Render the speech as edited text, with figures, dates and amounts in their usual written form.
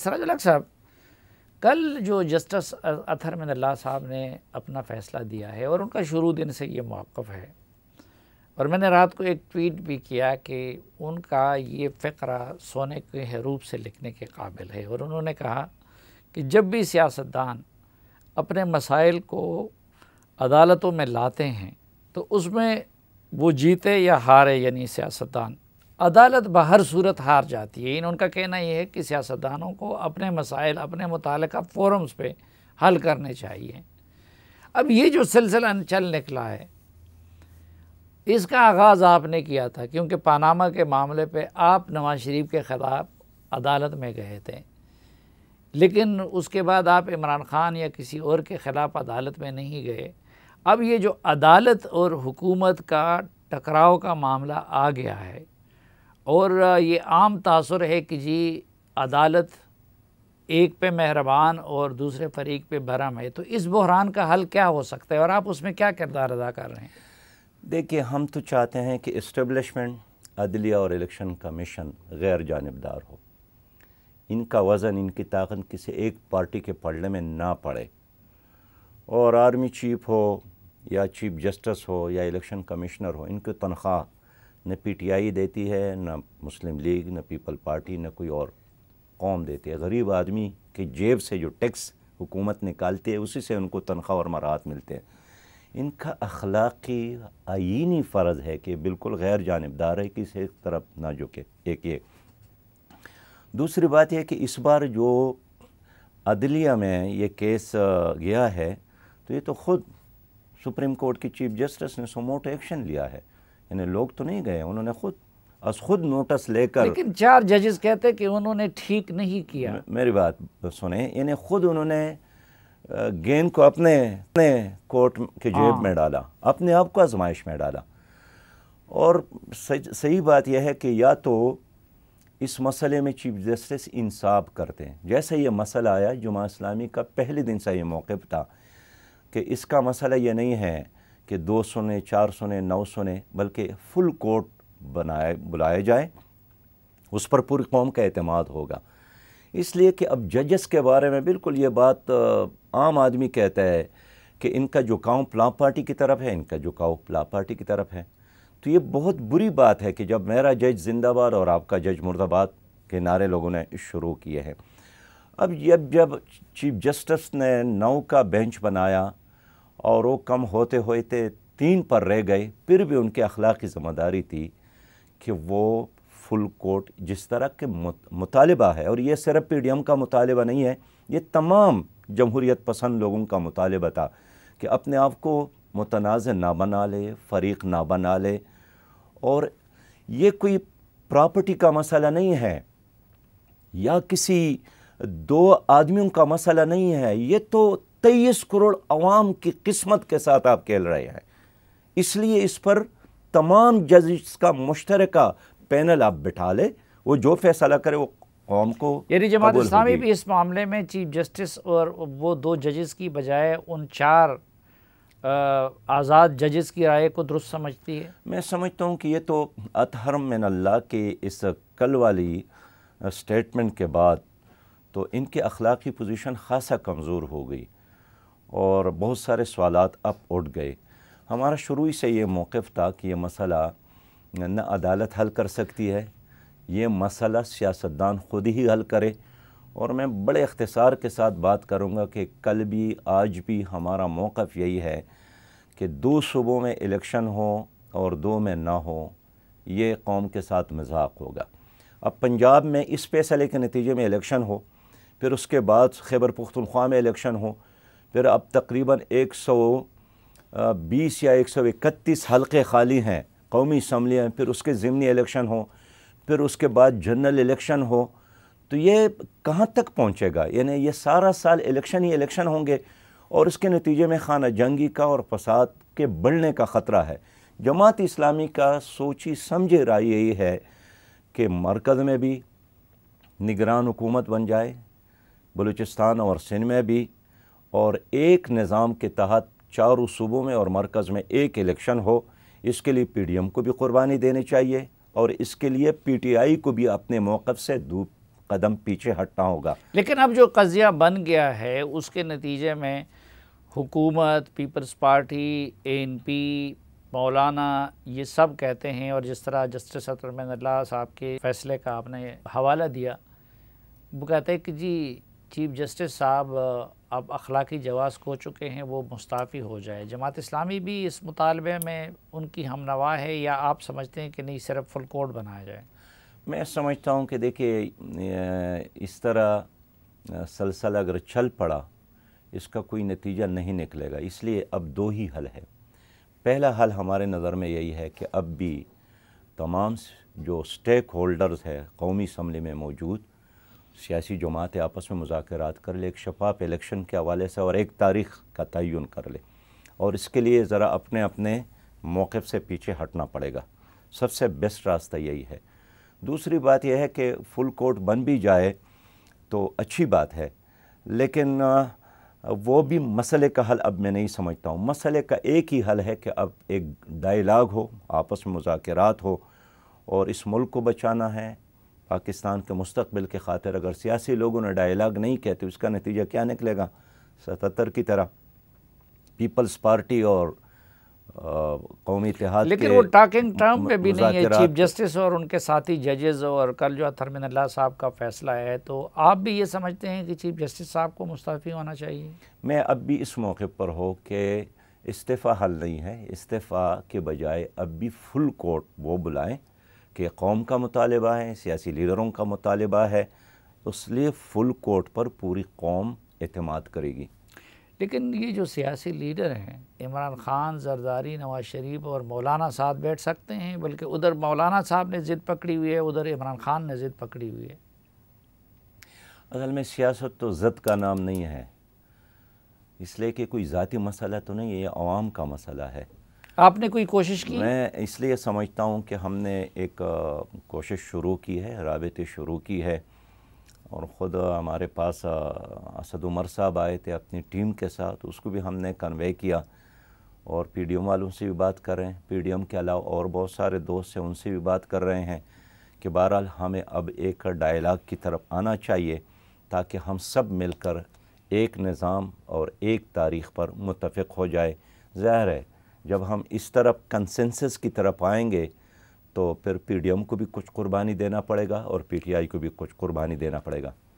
سراج الحق صاحب، کل جو جسٹس اطہر من اللہ صاحب نے اپنا فیصلہ دیا ہے اور ان کا شروع دن سے یہ موقف ہے، اور میں نے رات کو ایک ٹویٹ بھی کیا کہ ان کا یہ فقرہ سونے کے حروف سے لکھنے کے قابل ہے، اور انہوں نے کہا کہ جب بھی سیاستدان اپنے مسائل کو عدالتوں میں لاتے ہیں تو اس میں وہ جیتے یا ہارے، یعنی سیاستدان، عدالت بہر صورت ہار جاتی ہے۔ ان کا کہنا یہ ہے کہ سیاستدانوں کو اپنے مسائل اپنے متعلقہ فورمز پہ حل کرنے چاہیے۔ اب یہ جو سلسلہ چل نکلا ہے، اس کا آغاز آپ نے کیا تھا، کیونکہ پاناما کے معاملے پہ آپ نواز شریف کے خلاف عدالت میں گئے تھے، لیکن اس کے بعد آپ عمران خان یا کسی اور کے خلاف عدالت میں نہیں گئے۔ اب یہ جو عدالت اور حکومت کا ٹکراؤ کا معاملہ آ گیا ہے، اور یہ عام تاثر ہے کہ جی عدالت ایک پہ مہربان اور دوسرے فریق پہ برہم ہے، تو اس بحران کا حل کیا ہو سکتا ہے اور آپ اس میں کیا کردار ادا کر رہے ہیں؟ دیکھیے، ہم تو چاہتے ہیں کہ اسٹیبلشمنٹ، عدلیہ اور الیکشن کمیشن غیر جانبدار ہو، ان کا وزن، ان کی طاقت کسی ایک پارٹی کے پلڑے میں نہ پڑے، اور آرمی چیف ہو یا چیف جسٹس ہو یا الیکشن کمشنر ہو، ان کی تنخواہ نہ پی ٹی آئی دیتی ہے، نہ مسلم لیگ، نہ پیپل پارٹی، نہ کوئی اور قوم دیتی ہے۔ غریب آدمی کی جیب سے جو ٹیکس حکومت نکالتی ہے اسی سے ان کو تنخواہ اور مراعات ملتے ہیں۔ ان کا اخلاقی آئینی فرض ہے کہ بالکل غیر جانبدار ہے، کسی ایک طرف نہ جھکے۔ ایک یہ دوسری بات یہ کہ اس بار جو عدلیہ میں یہ کیس گیا ہے، تو یہ تو خود سپریم کورٹ کی چیف جسٹس نے سوموٹو ایکشن لیا ہے، یعنی لوگ تو نہیں گئے، انہوں نے خود نوٹس لے کر، لیکن 4 ججز کہتے کہ انہوں نے ٹھیک نہیں کیا۔ میری بات سنیں، یعنی خود انہوں نے گیند کو اپنے کورٹ کے جیب میں ڈالا، اپنے آپ کو آزمائش میں ڈالا۔ اور صحیح بات یہ ہے کہ یا تو اس مسئلے میں چیف جسٹس انصاف کرتے ہیں، جیسے یہ مسئلہ آیا، جماعت اسلامی کا پہلے دن سے یہ موقف تھا کہ اس کا مسئلہ یہ نہیں ہے کہ 2 سنے، 4 سنے، 9 سنے، بلکہ فل کورٹ بلائے جائے، اس پر پوری قوم کا اعتماد ہوگا۔ اس لیے کہ اب ججز کے بارے میں بالکل یہ بات عام آدمی کہتا ہے کہ ان کا جھکاؤ فلاں پارٹی کی طرف ہے، ان کا جھکاؤ فلاں پارٹی کی طرف ہے، تو یہ بہت بری بات ہے کہ جب میرا جج زندہ باد اور آپ کا جج مردہ باد کے نعرے لوگوں نے شروع کیے ہیں۔ اب جب چیف جسٹس نے 9 کا بینچ بنایا اور وہ کم ہوتے ہوتے 3 پر رہ گئے، پھر بھی ان کی اخلاقی ذمہ داری تھی کہ وہ فل کورٹ جس طرح کے مطالبہ ہے، اور یہ صرف پی ڈی ایم کا مطالبہ نہیں ہے، یہ تمام جمہوریت پسند لوگوں کا مطالبہ تھا کہ اپنے آپ کو متنازع نہ بنا لے، فریق نہ بنا لے، اور یہ کوئی پراپرٹی کا مسئلہ نہیں ہے یا کسی 2 آدمیوں کا مسئلہ نہیں ہے، یہ تو 23 کروڑ عوام کی قسمت کے ساتھ آپ کھیل رہے ہیں۔ اس لیے اس پر تمام ججز کا مشترکہ پینل آپ بٹھا لے، وہ جو فیصلہ کرے وہ قوم کو یعنی جماعت قبول اسلامی ہوگی۔ بھی اس معاملے میں چیف جسٹس اور وہ 2 ججز کی بجائے ان 4 آزاد ججز کی رائے کو درست سمجھتی ہے؟ میں سمجھتا ہوں کہ یہ تو اطہر من اللہ کے اس کل والی سٹیٹمنٹ کے بعد تو ان کی اخلاقی پوزیشن خاصا کمزور ہو گئی اور بہت سارے سوالات اب اٹھ گئے۔ ہمارا شروع سے یہ موقف تھا کہ یہ مسئلہ نہ عدالت حل کر سکتی ہے، یہ مسئلہ سیاستدان خود ہی حل کرے، اور میں بڑے اختصار کے ساتھ بات کروں گا کہ کل بھی آج بھی ہمارا موقف یہی ہے کہ 2 صوبوں میں الیکشن ہو اور 2 میں نہ ہو، یہ قوم کے ساتھ مذاق ہوگا۔ اب پنجاب میں اس فیصلے کے نتیجے میں الیکشن ہو، پھر اس کے بعد خیبر پختونخوا میں الیکشن ہو، پھر اب تقریباً 120 یا 131 حلقے خالی ہیں قومی اسمبلی میں، پھر اس کے ضمنی الیکشن ہو، پھر اس کے بعد جنرل الیکشن ہو، تو یہ کہاں تک پہنچے گا؟ یعنی یہ سارا سال الیکشن ہی الیکشن ہوں گے، اور اس کے نتیجے میں خانہ جنگی کا اور فساد کے بڑھنے کا خطرہ ہے۔ جماعت اسلامی کا سوچی سمجھے رائے یہی ہے کہ مرکز میں بھی نگران حکومت بن جائے، بلوچستان اور سندھ میں بھی، اور ایک نظام کے تحت 4 صوبوں میں اور مرکز میں ایک الیکشن ہو۔ اس کے لیے پی ڈی ایم کو بھی قربانی دینی چاہیے، اور اس کے لیے پی ٹی آئی کو بھی اپنے موقف سے قدم پیچھے ہٹنا ہوگا۔ لیکن اب جو قضیہ بن گیا ہے اس کے نتیجے میں حکومت، پیپلز پارٹی، ANP، مولانا، یہ سب کہتے ہیں، اور جس طرح جسٹس اطہر من اللہ صاحب کے فیصلے کا آپ نے حوالہ دیا، وہ کہتے ہیں کہ جی چیف جسٹس صاحب اب اخلاقی جواز کھو چکے ہیں، وہ مستعفی ہو جائے۔ جماعت اسلامی بھی اس مطالبے میں ان کی ہمنوا ہے، یا آپ سمجھتے ہیں کہ نہیں صرف فل کوڈ بنایا جائے؟ میں سمجھتا ہوں کہ دیکھیے اس طرح سلسلہ اگر چل پڑا اس کا کوئی نتیجہ نہیں نکلے گا، اس لیے اب دو ہی حل ہے۔ پہلا حل ہمارے نظر میں یہی ہے کہ اب بھی تمام جو سٹیک ہولڈرز ہے قومی اسمبلی میں موجود سیاسی جماعتیں آپس میں مذاکرات کر لے، ایک شفاف الیکشن کے حوالے سے، اور ایک تاریخ کا تعین کر لے، اور اس کے لیے ذرا اپنے اپنے موقف سے پیچھے ہٹنا پڑے گا۔ سب سے بیسٹ راستہ یہی ہے۔ دوسری بات یہ ہے کہ فل کورٹ بن بھی جائے تو اچھی بات ہے، لیکن وہ بھی مسئلے کا حل اب میں نہیں سمجھتا ہوں۔ مسئلے کا ایک ہی حل ہے کہ اب ایک ڈائیلاگ ہو، آپس میں مذاکرات ہو، اور اس ملک کو بچانا ہے پاکستان کے مستقبل کے خاطر۔ اگر سیاسی لوگوں نے ڈائیلاگ نہیں کہتے اس کا نتیجہ کیا نکلے گا؟ 77 کی طرح پیپلز پارٹی اور قومی اتحاد، لیکن وہ ٹاکنگ ٹرم پہ بھی نہیں ہے چیف جسٹس اور ان کے ساتھی ججز، اور کل جو اطہر من اللہ صاحب کا فیصلہ ہے، تو آپ بھی یہ سمجھتے ہیں کہ چیف جسٹس صاحب کو مستعفی ہونا چاہیے؟ میں اب بھی اس موقع پر ہوں کہ استعفیٰ حل نہیں ہے۔ استعفیٰ کے بجائے اب بھی فل کورٹ وہ بلائیں کہ قوم کا مطالبہ ہے، سیاسی لیڈروں کا مطالبہ ہے، اس لیے فل کورٹ پر پوری قوم اعتماد کرے گی۔ لیکن یہ جو سیاسی لیڈر ہیں، عمران خان، زرداری، نواز شریف اور مولانا صاحب بیٹھ سکتے ہیں، بلکہ ادھر مولانا صاحب نے ضد پکڑی ہوئی ہے، ادھر عمران خان نے ضد پکڑی ہوئی ہے۔ اصل میں سیاست تو ضد کا نام نہیں ہے، اس لیے کہ کوئی ذاتی مسئلہ تو نہیں ہے، یہ عوام کا مسئلہ ہے۔ آپ نے کوئی کوشش کی؟ میں اس لیے سمجھتا ہوں کہ ہم نے ایک کوشش شروع کی ہے، رابطے شروع کی ہے، اور خود ہمارے پاس اسد عمر صاحب آئے تھے اپنی ٹیم کے ساتھ، اس کو بھی ہم نے کنوے کیا، اور پی ڈی ایم والوں سے بھی بات کر رہے ہیں، پی ڈی ایم کے علاوہ اور بہت سارے دوست ہیں ان سے بھی بات کر رہے ہیں کہ بہرحال ہمیں اب ایک ڈائیلاگ کی طرف آنا چاہیے تاکہ ہم سب مل کر ایک نظام اور ایک تاریخ پر متفق ہو جائے۔ ظاہر ہے جب ہم اس طرف کنسنسس کی طرف آئیں گے تو پھر پی ڈی ایم کو بھی کچھ قربانی دینا پڑے گا اور پی ٹی آئی کو بھی کچھ قربانی دینا پڑے گا۔